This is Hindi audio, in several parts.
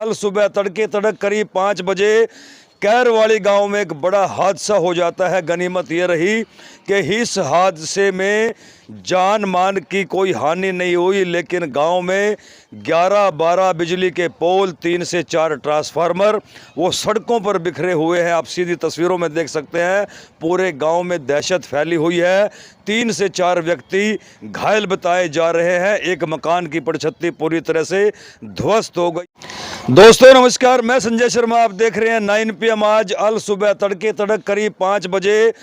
कल सुबह तड़के तड़क करीब 5 बजे कैरवाली गांव में एक बड़ा हादसा हो जाता है। गनीमत ये रही कि इस हादसे में जान मान की कोई हानि नहीं हुई, लेकिन गांव में 11-12 बिजली के पोल, 3 से 4 ट्रांसफार्मर वो सड़कों पर बिखरे हुए हैं। आप सीधी तस्वीरों में देख सकते हैं, पूरे गांव में दहशत फैली हुई है। 3 से 4 व्यक्ति घायल बताए जा रहे हैं। एक मकान की पड़छत्ती पूरी तरह से ध्वस्त हो गई। दोस्तों नमस्कार, मैं संजय शर्मा, आप देख रहे हैं 9 PM। आज अल सुबह तड़के तड़क करीब 5 बजे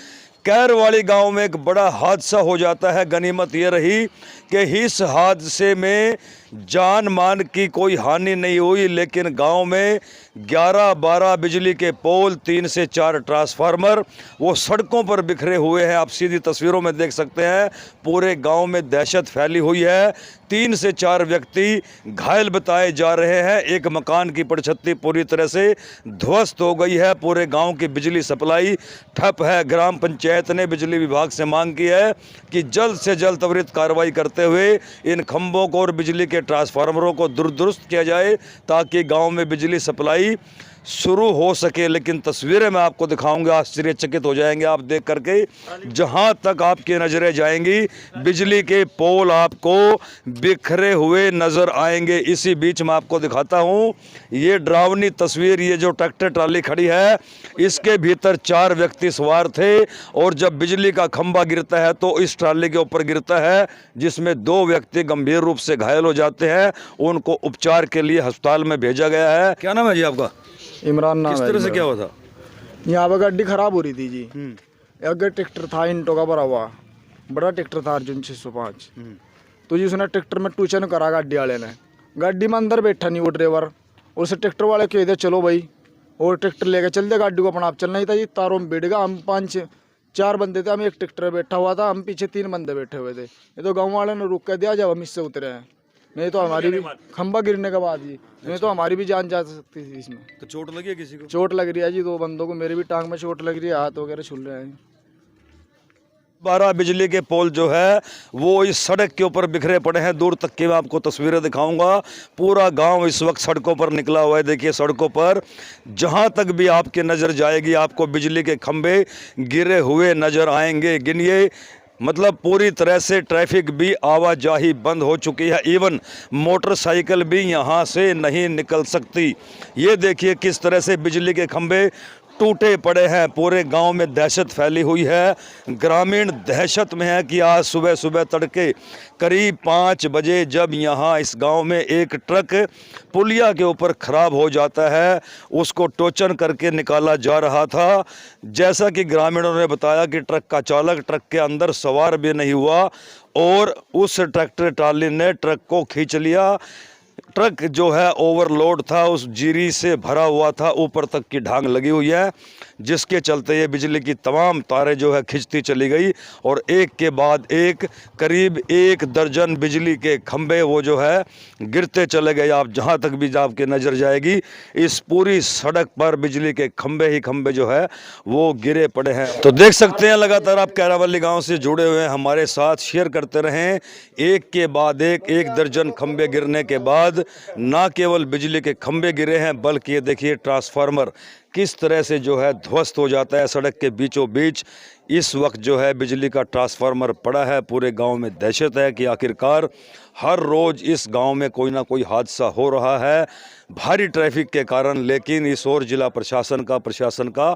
कैरवाली गांव में एक बड़ा हादसा हो जाता है। गनीमत ये रही कि इस हादसे में जान मान की कोई हानि नहीं हुई, लेकिन गांव में 11-12 बिजली के पोल, 3 से 4 ट्रांसफार्मर वो सड़कों पर बिखरे हुए हैं। आप सीधी तस्वीरों में देख सकते हैं, पूरे गांव में दहशत फैली हुई है। 3 से 4 व्यक्ति घायल बताए जा रहे हैं। एक मकान की पड़छत्ती पूरी तरह से ध्वस्त हो गई है। पूरे गांव की बिजली सप्लाई ठप है। ग्राम पंचायत ने बिजली विभाग से मांग की है कि जल्द से जल्द त्वरित कार्रवाई करते हुए इन खंभों को और बिजली के ट्रांसफार्मरों को दुरुस्त किया जाए, ताकि गांव में बिजली सप्लाई शुरू हो सके। लेकिन तस्वीरें मैं आपको दिखाऊंगा, आश्चर्यचकित हो जाएंगे आप देख करके। जहां तक आपकी नजरें जाएंगी, बिजली के पोल आपको बिखरे हुए नजर आएंगे। इसी बीच मैं आपको दिखाता हूं, ये डरावनी तस्वीर। ये जो ट्रैक्टर ट्राली खड़ी है, इसके भीतर 4 व्यक्ति सवार थे, और जब बिजली का खंभा गिरता है तो इस ट्राली के ऊपर गिरता है, जिसमें 2 व्यक्ति गंभीर रूप से घायल हो जाते हैं। उनको उपचार के लिए अस्पताल में भेजा गया है। क्या नाम है जी आपका? इमरान नाम है। किस तरह से क्या हुआ था? यहाँ पे गाड़ी खराब हो रही थी जी। अगर ट्रैक्टर था इंटो का भरा हुआ, बड़ा ट्रैक्टर था अर्जुन 605। तो जी उसने ट्रैक्टर में टूचन करा गाड़ी वाले ने। गाड़ी में अंदर बैठा नहीं वो ड्राइवर, और उसे ट्रैक्टर वाले कह दे चलो भाई, और ट्रैक्टर लेके चल दे गाड़ी को। अपना आप चलना ही था जी। तारों में बैठ गया। हम 5-4 बंदे थे, हम एक ट्रैक्टर बैठा हुआ था, हम पीछे 3 बंदे बैठे हुए थे। ये तो गाँव वाले ने रुक कर दिया जब हम इससे उतरे हैं। नहीं तो हमारी भी खंबा गिरने के बाद जी, नहीं तो हमारी भी जान जा सकती थी इसमें। तो चोट लगी है किसी को? चोट लग रही है जी 2 बंदों को। मेरे भी टांग में चोट लग रही है, हाथ वगैरह छुल रहे हैं। 12 बिजली के पोल जो है वो इस सड़क के ऊपर बिखरे पड़े हैं। दूर तक की मैं आपको तस्वीरें दिखाऊंगा। पूरा गांव इस वक्त सड़कों पर निकला हुआ है। देखिए सड़कों पर जहां तक भी आपकी नज़र जाएगी, आपको बिजली के खंभे गिरे हुए नज़र आएंगे। गिनिए, मतलब पूरी तरह से ट्रैफिक भी, आवाजाही बंद हो चुकी है। इवन मोटरसाइकिल भी यहाँ से नहीं निकल सकती। ये देखिए किस तरह से बिजली के खंभे टूटे पड़े हैं। पूरे गांव में दहशत फैली हुई है। ग्रामीण दहशत में है कि आज सुबह सुबह तड़के करीब 5 बजे जब यहाँ इस गांव में एक ट्रक पुलिया के ऊपर ख़राब हो जाता है, उसको टोचन करके निकाला जा रहा था। जैसा कि ग्रामीणों ने बताया कि ट्रक का चालक ट्रक के अंदर सवार भी नहीं हुआ, और उस ट्रैक्टर ट्राली ने ट्रक को खींच लिया। ट्रक जो है ओवरलोड था, उस जीरी से भरा हुआ था, ऊपर तक की ढांग लगी हुई है, जिसके चलते ये बिजली की तमाम तारें जो है खिंचती चली गई, और एक के बाद एक करीब 1 दर्जन बिजली के खंभे वो जो है गिरते चले गए। आप जहां तक भी आपकी नज़र जाएगी, इस पूरी सड़क पर बिजली के खंभे ही खंभे जो है वो गिरे पड़े हैं। तो देख सकते हैं लगातार आप कैरावली गाँव से जुड़े हुए हैं, हमारे साथ शेयर करते रहें। एक के बाद एक दर्जन खंभे गिरने के बाद ना केवल बिजली के खंभे गिरे हैं, बल्कि ये देखिए ट्रांसफार्मर किस तरह से जो है ध्वस्त हो जाता है। सड़क के बीचों बीच इस वक्त जो है बिजली का ट्रांसफार्मर पड़ा है। पूरे गांव में दहशत है कि आखिरकार हर रोज़ इस गांव में कोई ना कोई हादसा हो रहा है भारी ट्रैफिक के कारण, लेकिन इस ओर जिला प्रशासन का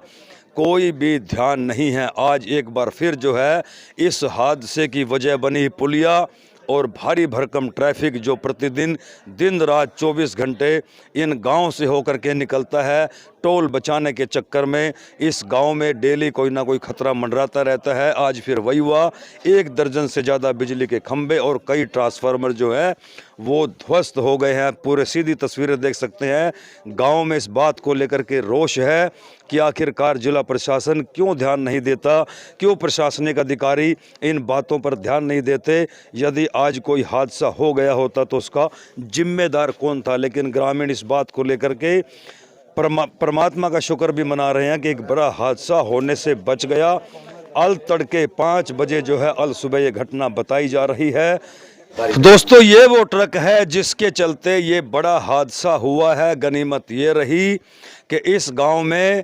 कोई भी ध्यान नहीं है। आज एक बार फिर जो है इस हादसे की वजह बनी पुलिया और भारी भरकम ट्रैफिक, जो प्रतिदिन दिन रात 24 घंटे इन गांव से होकर के निकलता है। टोल बचाने के चक्कर में इस गांव में डेली कोई ना कोई खतरा मंडराता रहता है। आज फिर वही हुआ, 1 दर्जन से ज़्यादा बिजली के खंभे और कई ट्रांसफार्मर जो है वो ध्वस्त हो गए हैं। पूरे सीधी तस्वीरें देख सकते हैं। गांव में इस बात को लेकर के रोष है कि आखिरकार जिला प्रशासन क्यों ध्यान नहीं देता, क्यों प्रशासनिक अधिकारी इन बातों पर ध्यान नहीं देते। यदि आज कोई हादसा हो गया होता तो उसका जिम्मेदार कौन था। लेकिन ग्रामीण इस बात को लेकर के परमात्मा का शुक्र भी मना रहे हैं कि एक बड़ा हादसा होने से बच गया। अल तड़के 5 बजे जो है अल सुबह ये घटना बताई जा रही है। दोस्तों ये वो ट्रक है जिसके चलते ये बड़ा हादसा हुआ है। गनीमत ये रही कि इस गांव में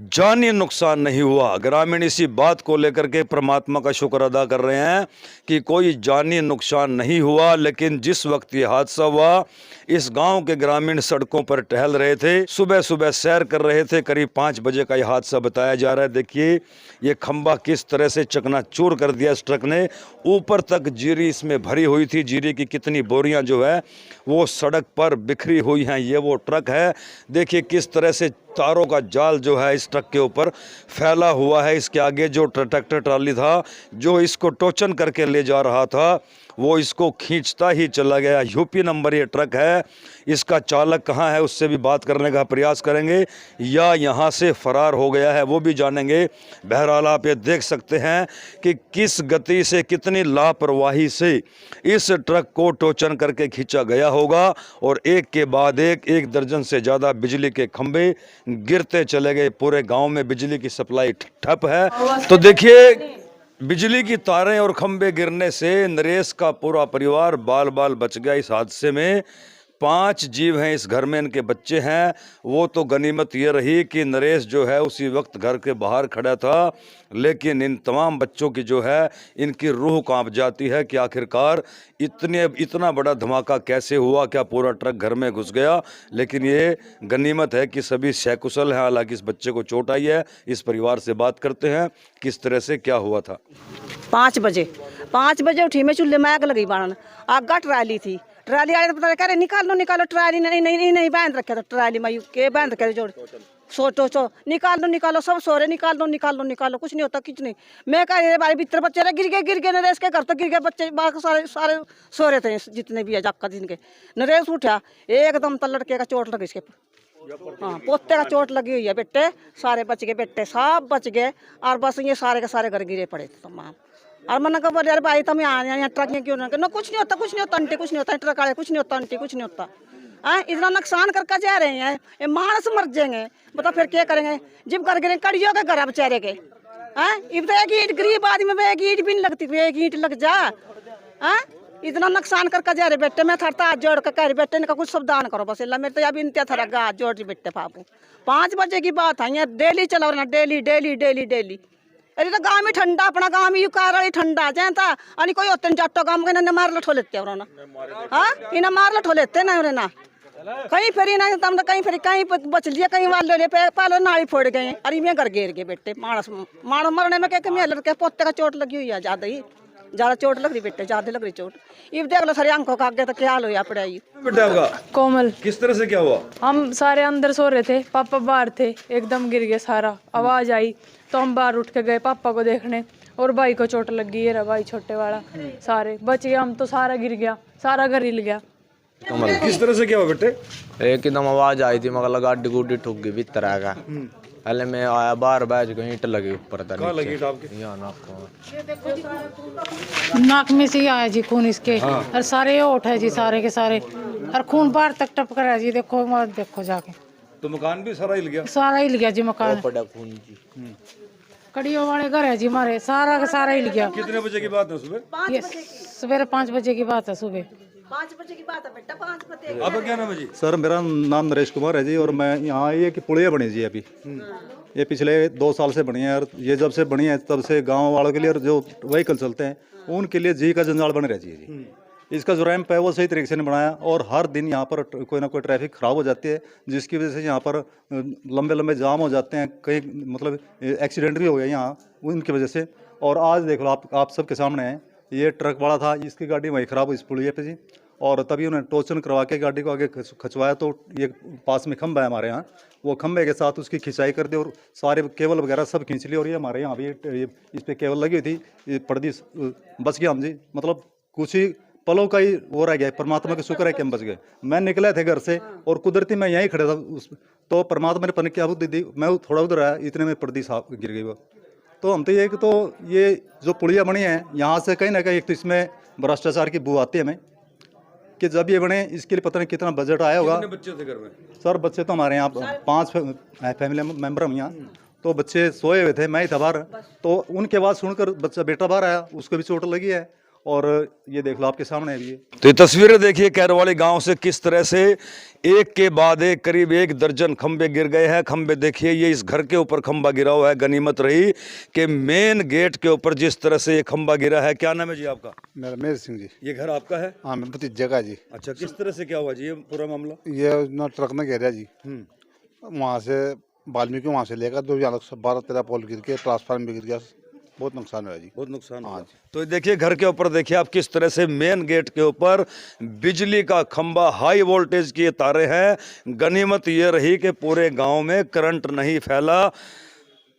जानी नुकसान नहीं हुआ। ग्रामीण इसी बात को लेकर के परमात्मा का शुक्र अदा कर रहे हैं कि कोई जानी नुकसान नहीं हुआ। लेकिन जिस वक्त ये हादसा हुआ, इस गांव के ग्रामीण सड़कों पर टहल रहे थे, सुबह सुबह सैर कर रहे थे। करीब 5 बजे का ये हादसा बताया जा रहा है। देखिए ये खंबा किस तरह से चकनाचूर कर दिया इस ट्रक ने। ऊपर तक जीरी इसमें भरी हुई थी। जीरी की कितनी बोरियां जो है वो सड़क पर बिखरी हुई हैं। ये वो ट्रक है। देखिए किस तरह से तारों का जाल जो है इस ट्रक के ऊपर फैला हुआ है। इसके आगे जो ट्रैक्टर ट्राली था जो इसको टोचन करके ले जा रहा था, वो इसको खींचता ही चला गया। यूपी नंबर ये ट्रक है। इसका चालक कहाँ है उससे भी बात करने का प्रयास करेंगे, या यहाँ से फरार हो गया है वो भी जानेंगे। बहरहाल आप ये देख सकते हैं कि किस गति से, कितनी लापरवाही से इस ट्रक को टोचन करके खींचा गया होगा। और एक के बाद एक दर्जन से ज़्यादा बिजली के खंभे गिरते चले गए। पूरे गांव में बिजली की सप्लाई ठप है। तो देखिए बिजली की तारें और खंभे गिरने से नरेश का पूरा परिवार बाल बाल बच गया इस हादसे में। 5 जीव हैं इस घर में, इनके बच्चे हैं। वो तो गनीमत ये रही कि नरेश जो है उसी वक्त घर के बाहर खड़ा था। लेकिन इन तमाम बच्चों की जो है इनकी रूह कांप जाती है कि आखिरकार इतना बड़ा धमाका कैसे हुआ, क्या पूरा ट्रक घर में घुस गया। लेकिन ये गनीमत है कि सभी सकुशल हैं। हालांकि इस बच्चे को चोट आई है। इस परिवार से बात करते हैं किस तरह से क्या हुआ था। 5 बजे उठी मैं, चूल्हे में आग लगी बाणन। आगा ट्राली थी, ट्राली वाले तो पता कह रहे निकालो ट्राली। नहीं बांध रखे तो ट्राली में के बांध रखे जोड़ सोचो निकालो सब सो रहे, निकालो कुछ नहीं होता कुछ नहीं। मैं कह रही भाई भीतर बच्चे गिर गए नरेश के घर तो गिर गए बच्चे, बाकी सारे सो रहे थे जितने भी है जाका दिन के। नरेश उठा एकदम तो लड़के का चोट लगी इसके, हाँ पोते का चोट लगी हुई है। बेटे सारे बच गए, बेटे सब बच गए। और बस ये सारे के सारे घर गिरे पड़े थे तमाम। और मैंने कहा बोले यार भाई तुम यहाँ ट्रक में क्यों ना कुछ नहीं होता आंटी, कुछ नहीं होता ट्रक वाले, कुछ नहीं होता आंटी, कुछ नहीं होता। इतना नुकसान करके जा रहे हैं, ये मानस मर जाएंगे। बता फिर क्या करेंगे जब घर गिरे कड़ियों के घर बेचारे के। इब तो एक ईंट गरीब आदमी में एक ईंट भी नहीं लगती, एक ईंट लग जा। इतना नुकसान करके जा रहे बेटे। मैं थरता हाथ जोड़ कर कह रही बेटे इनका कुछ सावधान करो बस। मेरे तो अभी इंतजार थरगा हाथ जोड़ रही बेटे पापू। 5 बजे की बात है, डेली चला रहा डेली। अरे तो गाँव में ठंडा, अपना गाँव में कार वाली ठंडा जाता अनि कोई होते जाटो गाँव के ना मार लठो लेते ना। हाँ इन्हें मार लठो लेते ना उन्हें ना कहीं फिर ना तम तो कहीं बच लिया, कहीं वाल ले पालो नाली फोड़ गए। अरे मैं घर गिर गए बेटे। मानस मरने में क्या कमी लड़के पोते का चोट लगी हुई है, ज्यादा चोट लग रही बेटे, ज्यादा लग रही चोट। ये देख लो सारी आंखों का आगे तो क्या हाल हो पड़ाई। बेटा आपका कोमल। किस तरह से क्या हुआ? हम सारे अंदर सो रहे थे, पापा बाहर थे, एकदम गिर गया सारा। आवाज आई तो हम बाहर उठ के गए पापा को देखने, और भाई को चोट लग गई। ये रहा भाई छोटे वाला, सारे बच गए। हम तो सारा गिर गया, सारा घर हिल गया। किस तरह से क्या हुआ बेटे? एकदम आवाज आई थी, मगर गाड़ी गुड्डी ठुक गई भीतर आएगा। पहले मैं आया बाहर बैठ गई, ईंट लगी ऊपर था। कहाँ लगी ईंट आपके? यहाँ नाक में से ही आया जी खून इसके। हाँ। और सारे ओठ है जी सारे के सारे, और खून बाहर तक टपक रहा है जी। देखो मत देखो जाके, तो मकान भी सारा हिल गया? सारा हिल गया जी मकान। खून जी कड़ियों वाले घर है जी हमारे, सारा का सारा हिल गया। कितने बजे की बात है सुबह? ये सवेरे 5 बजे की बात है, सुबह 5 बजे की बात है बेटा, 5 बजे। आपका क्या नाम है जी? सर मेरा नाम नरेश कुमार है जी, और मैं यहाँ ये कि पुलिया बनी जी अभी। ये पिछले 2 साल से बनी है, और ये जब से बनी है तब से गांव वालों के लिए और जो व्हीकल चलते हैं उनके लिए जी का जंजाल बन रहा है जी। इसका जो रैंप है वो सही तरीके से नहीं बनाया, और हर दिन यहाँ पर कोई ना कोई ट्रैफिक खराब हो जाती है, जिसकी वजह से यहाँ पर लंबे लंबे जाम हो जाते हैं। कई मतलब एक्सीडेंट भी हो गया यहाँ उनकी वजह से। और आज देख लो आप सबके सामने है, ये ट्रक वाला था, इसकी गाड़ी वहीं ख़राब हुई इस पुलिया पे जी। और तभी उन्होंने टोचन करवा के गाड़ी को आगे खचवाया, तो ये पास में खंभा है हमारे यहाँ, वो खंभे के साथ उसकी खिंचाई कर दी और सारे केबल वगैरह सब खींच ली। और ये हमारे यहाँ भी इस पर केबल लगी हुई थी, ये पर्दी बच गया हम जी। मतलब कुछ ही पलों का ही वो रह गया। परमात्मा का शुक्र है कि हम बच गए। मैं निकले थे घर से और कुदरती मैं यहीं खड़े था तो परमात्मा ने पन क्या बुद्धि दी, मैं थोड़ा उधर आया, इतने में पर्दी साफ गिर गई वो। तो हम तो ये जो पुलिया बनी है यहाँ से कहीं ना कहीं एक तो इसमें भ्रष्टाचार की बू आती है हमें, कि जब ये बने इसके लिए पता नहीं कितना बजट आया होगा। कितने बच्चे थे घर में? सर बच्चे तो हमारे यहाँ 5 फैमिली मेम्बर हम यहाँ, तो बच्चे सोए हुए थे, मैं ही था बाहर। तो उनके बाद सुनकर बेटा बाहर आया, उसको भी चोट लगी है। और ये देख लो आपके सामने है ये। तो ये तस्वीरें देखिए कैरवाली गांव से किस तरह से एक के बाद एक करीब 1 दर्जन खंबे गिर गए हैं। खंबे देखिए, ये इस घर के ऊपर खंबा गिरा हुआ है। गनीमत रही कि मेन गेट के ऊपर जिस तरह से ये खंबा गिरा है। क्या नाम है जी आपका? मेरा मेहर सिंह जी। ये घर आपका है? हाँ, मेरे भतीजे का जी। अच्छा, किस तरह से क्या हुआ जी ये पूरा मामला? ये ना ट्रक में घेरा जी, वहाँ से वाल्मीकि वहाँ से लेकर 12-13 पोल गिर के ट्रांसफार्मर भी गिर गया, बहुत नुकसान हुआ जी। बहुत नुकसान हुआ। तो देखिए घर के ऊपर देखिए आप किस तरह से मेन गेट के ऊपर बिजली का खंबा, हाई वोल्टेज की तारें हैं। गनीमत ये रही कि पूरे गांव में करंट नहीं फैला।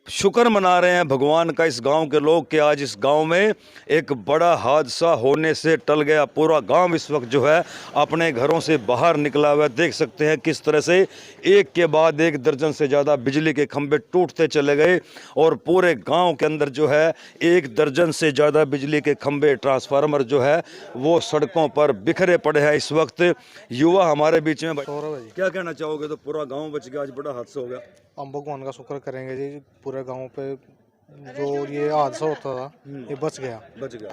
शुक्र मना रहे हैं भगवान का इस गांव के लोग कि आज इस गांव में एक बड़ा हादसा होने से टल गया। पूरा गांव इस वक्त जो है अपने घरों से बाहर निकला हुआ है। देख सकते हैं किस तरह से एक के बाद एक दर्जन से ज़्यादा बिजली के खंभे टूटते चले गए और पूरे गांव के अंदर जो है 1 दर्जन से ज़्यादा बिजली के खंभे, ट्रांसफार्मर जो है वो सड़कों पर बिखरे पड़े हैं। इस वक्त युवा हमारे बीच में। क्या कहना चाहोगे? तो पूरा गाँव बच गया, आज बड़ा हादसा हो गया। हम भगवान का शुक्र करेंगे जी, पूरे गांव पे जो ये हादसा होता था ये बच गया।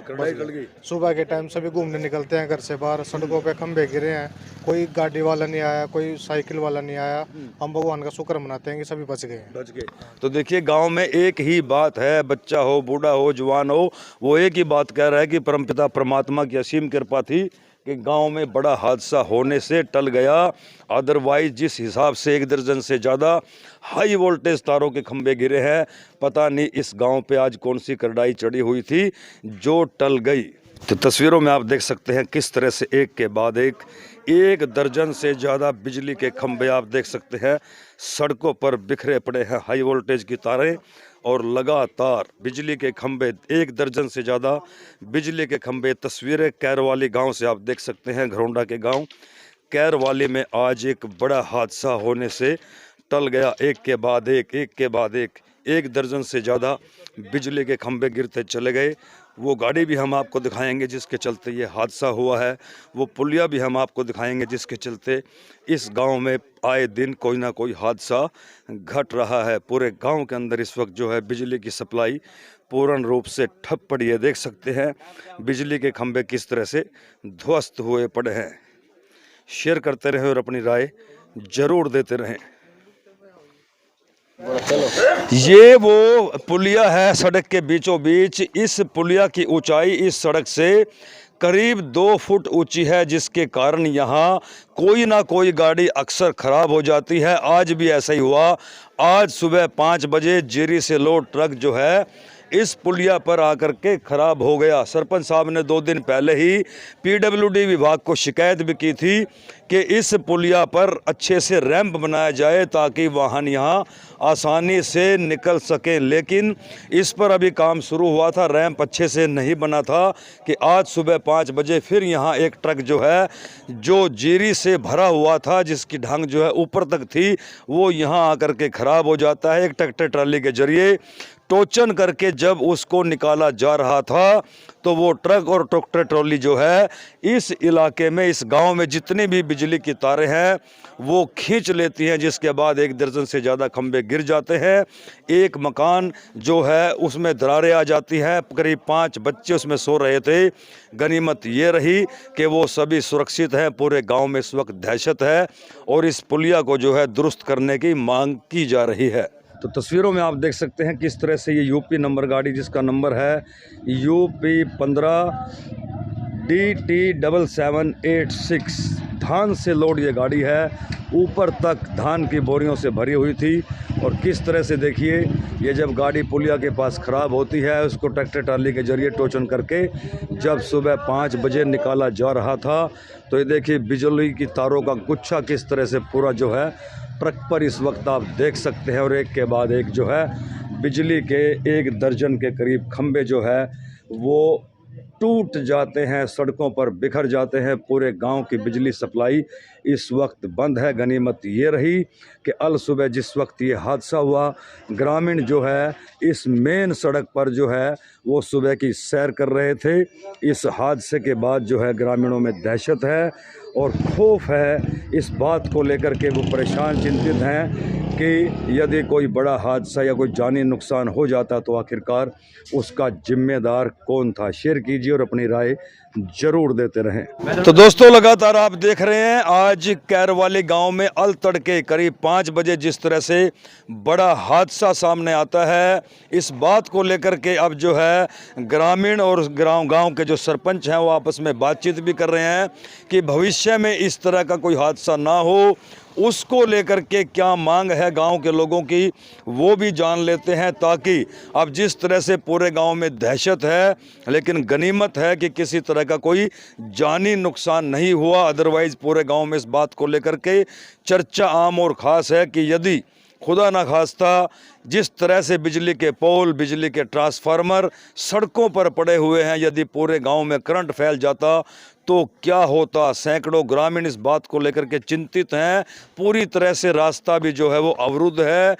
कड़ाई टल गई। सुबह के टाइम सभी घूमने निकलते हैं घर से बाहर, सड़कों पे खंभे गिरे हैं, कोई गाड़ी वाला नहीं आया, कोई साइकिल वाला नहीं आया। हम भगवान का शुक्र मनाते हैं कि सभी बच गए। तो देखिए गांव में एक ही बात है, बच्चा हो, बूढ़ा हो, जवान हो, वो एक ही बात कह रहा है कि परमपिता परमात्मा की असीम कृपा थी कि गांव में बड़ा हादसा होने से टल गया। अदरवाइज जिस हिसाब से 1 दर्जन से ज़्यादा हाई वोल्टेज तारों के खंभे गिरे हैं, पता नहीं इस गांव पे आज कौन सी करड़ाई चढ़ी हुई थी जो टल गई। तो तस्वीरों में आप देख सकते हैं किस तरह से एक के बाद एक 1 दर्जन से ज़्यादा बिजली के खंभे आप देख सकते हैं सड़कों पर बिखरे पड़े हैं। हाई वोल्टेज की तारें और लगातार बिजली के खंभे, 1 दर्जन से ज़्यादा बिजली के खंभे। तस्वीरें कैरवाली गांव से आप देख सकते हैं, घरौंडा के गांव कैरवाली में आज एक बड़ा हादसा होने से टल गया। एक के बाद एक 1 दर्जन से ज़्यादा बिजली के खंभे गिरते चले गए। वो गाड़ी भी हम आपको दिखाएंगे जिसके चलते ये हादसा हुआ है, वो पुलिया भी हम आपको दिखाएंगे जिसके चलते इस गांव में आए दिन कोई ना कोई हादसा घट रहा है। पूरे गांव के अंदर इस वक्त जो है बिजली की सप्लाई पूर्ण रूप से ठप पड़ी है। देख सकते हैं बिजली के खंभे किस तरह से ध्वस्त हुए पड़े हैं। शेयर करते रहें और अपनी राय जरूर देते रहें। ये वो पुलिया है सड़क के बीचों बीच। इस पुलिया की ऊंचाई इस सड़क से करीब 2 फुट ऊंची है, जिसके कारण यहाँ कोई ना कोई गाड़ी अक्सर ख़राब हो जाती है। आज भी ऐसा ही हुआ। आज सुबह 5 बजे जीरी से लोड ट्रक जो है इस पुलिया पर आकर के ख़राब हो गया। सरपंच साहब ने 2 दिन पहले ही पीडब्ल्यूडी विभाग को शिकायत भी की थी कि इस पुलिया पर अच्छे से रैंप बनाया जाए ताकि वाहन यहाँ आसानी से निकल सकें, लेकिन इस पर अभी काम शुरू हुआ था, रैंप अच्छे से नहीं बना था कि आज सुबह 5 बजे फिर यहाँ एक ट्रक जो है जो जीरी से भरा हुआ था, जिसकी ढंग जो है ऊपर तक थी, वो यहाँ आकर के ख़राब हो जाता है। एक ट्रैक्टर ट्राली के जरिए टोचन करके जब उसको निकाला जा रहा था तो वो ट्रक और ट्रैक्टर ट्रॉली जो है इस इलाके में, इस गांव में जितनी भी बिजली की तारें हैं वो खींच लेती हैं, जिसके बाद 1 दर्जन से ज़्यादा खंभे गिर जाते हैं। एक मकान जो है उसमें दरारें आ जाती हैं। करीब 5 बच्चे उसमें सो रहे थे। गनीमत ये रही कि वो सभी सुरक्षित हैं। पूरे गांव में इस वक्त दहशत है और इस पुलिया को जो है दुरुस्त करने की मांग की जा रही है। तो तस्वीरों में आप देख सकते हैं किस तरह से ये यूपी नंबर गाड़ी, जिसका नंबर है UP 15 DT 7786, धान से लोड ये गाड़ी है। ऊपर तक धान की बोरियों से भरी हुई थी और किस तरह से देखिए ये जब गाड़ी पुलिया के पास ख़राब होती है उसको ट्रैक्टर ट्राली के जरिए टोचन करके जब सुबह 5 बजे निकाला जा रहा था तो ये देखिए बिजली की तारों का गुच्छा किस तरह से पूरा जो है ट्रक पर इस वक्त आप देख सकते हैं। और एक के बाद एक जो है बिजली के 1 दर्जन के करीब खंभे जो है वो टूट जाते हैं, सड़कों पर बिखर जाते हैं। पूरे गांव की बिजली सप्लाई इस वक्त बंद है। गनीमत ये रही कि अल सुबह जिस वक्त ये हादसा हुआ, ग्रामीण जो है इस मेन सड़क पर जो है वो सुबह की सैर कर रहे थे। इस हादसे के बाद जो है ग्रामीणों में दहशत है और खौफ है। इस बात को लेकर के वो परेशान, चिंतित हैं कि यदि कोई बड़ा हादसा या कोई जानी नुकसान हो जाता तो आखिरकार उसका जिम्मेदार कौन था। शेयर कीजिए और अपनी राय जरूर देते रहें। तो दोस्तों, लगातार आप देख रहे हैं आज कैरवाली गांव में अल तड़के करीब 5 बजे जिस तरह से बड़ा हादसा सामने आता है, इस बात को लेकर के अब जो है ग्रामीण और गांव के जो सरपंच हैं वो आपस में बातचीत भी कर रहे हैं कि भविष्य में इस तरह का कोई हादसा ना हो, उसको लेकर के क्या मांग है गांव के लोगों की वो भी जान लेते हैं, ताकि अब जिस तरह से पूरे गांव में दहशत है, लेकिन गनीमत है कि किसी तरह का कोई जानी नुकसान नहीं हुआ। अदरवाइज़ पूरे गांव में इस बात को लेकर के चर्चा आम और ख़ास है कि यदि खुदा ना खास्ता जिस तरह से बिजली के पोल, बिजली के ट्रांसफार्मर सड़कों पर पड़े हुए हैं, यदि पूरे गांव में करंट फैल जाता तो क्या होता। सैकड़ों ग्रामीण इस बात को लेकर के चिंतित हैं। पूरी तरह से रास्ता भी जो है वो अवरुद्ध है।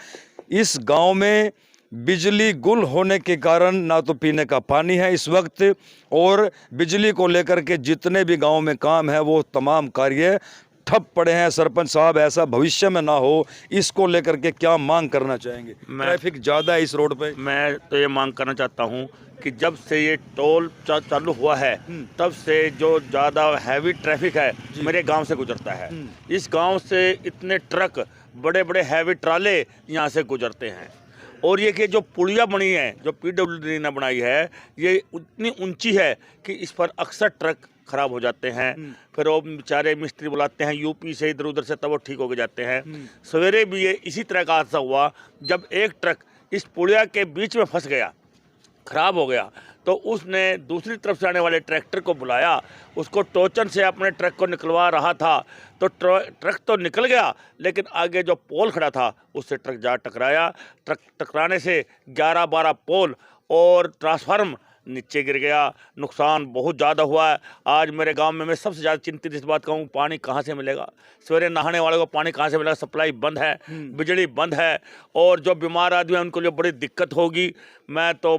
इस गांव में बिजली गुल होने के कारण ना तो पीने का पानी है इस वक्त, और बिजली को लेकर के जितने भी गांव में काम है वो तमाम कार्य ठप पड़े हैं। सरपंच साहब, ऐसा भविष्य में ना हो, इसको लेकर के क्या मांग करना चाहेंगे? ट्रैफिक ज़्यादा है इस रोड पे। मैं तो ये मांग करना चाहता हूँ कि जब से ये टोल चालू हुआ है तब से जो ज़्यादा हैवी ट्रैफिक है मेरे गांव से गुजरता है। इस गांव से इतने ट्रक, बड़े बड़े हैवी ट्राले यहाँ से गुजरते हैं। और ये कि जो पुलिया बनी है, जो PWD ने बनाई है, ये उतनी ऊंची है कि इस पर अक्सर ट्रक खराब हो जाते हैं। फिर वो बेचारे मिस्त्री बुलाते हैं यूपी से, इधर उधर से, तब वो ठीक होके जाते हैं। सवेरे भी ये इसी तरह का हादसा हुआ जब एक ट्रक इस पुलिया के बीच में फंस गया, खराब हो गया, तो उसने दूसरी तरफ से आने वाले ट्रैक्टर को बुलाया, उसको टोचन से अपने ट्रक को निकलवा रहा था। तो ट्रक तो निकल गया, लेकिन आगे जो पोल खड़ा था उससे ट्रक जा टकराया। ट्रक टकराने से 11-12 पोल और ट्रांसफार्मर नीचे गिर गया। नुकसान बहुत ज़्यादा हुआ है। आज मेरे गांव में मैं सबसे ज़्यादा चिंतित इस बात का हूँ, पानी कहाँ से मिलेगा? सवेरे नहाने वाले को पानी कहाँ से मिलेगा? सप्लाई बंद है, बिजली बंद है, और जो बीमार आदमी हैं उनको लिए बड़ी दिक्कत होगी। मैं तो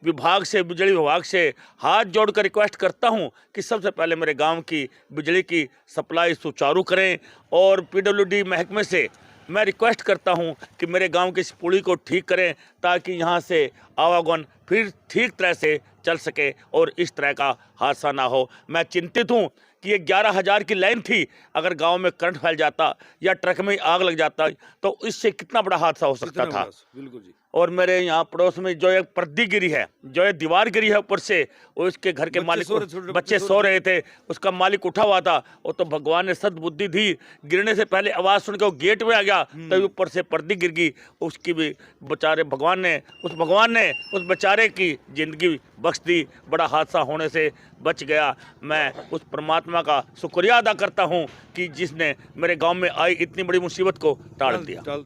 विभाग से, बिजली विभाग से हाथ जोड़कर रिक्वेस्ट करता हूँ कि सबसे पहले मेरे गाँव की बिजली की सप्लाई सुचारू करें, और PWD महकमे से मैं रिक्वेस्ट करता हूं कि मेरे गांव की इस पुली को ठीक करें, ताकि यहां से आवागमन फिर ठीक तरह से चल सके और इस तरह का हादसा ना हो। मैं चिंतित हूं कि ये 11,000 की लाइन थी, अगर गांव में करंट फैल जाता या ट्रक में आग लग जाता तो इससे कितना बड़ा हादसा हो सकता था। बिल्कुल जी। और मेरे यहाँ पड़ोस में जो एक पर्दी गिरी है, जो एक दीवार गिरी है ऊपर से, उसके घर के मालिक, बच्चे सो रहे थे, उसका मालिक उठा हुआ था। वो तो भगवान ने सद्बुद्धि दी, गिरने से पहले आवाज़ सुन के वो गेट में आ गया, तभी ऊपर से पर्दी गिर गई। उसकी भी बेचारे भगवान ने उस बेचारे की ज़िंदगी बख्श दी, बड़ा हादसा होने से बच गया। मैं उस परमात्मा का शुक्रिया अदा करता हूँ कि जिसने मेरे गाँव में आई इतनी बड़ी मुसीबत को टाल दिया।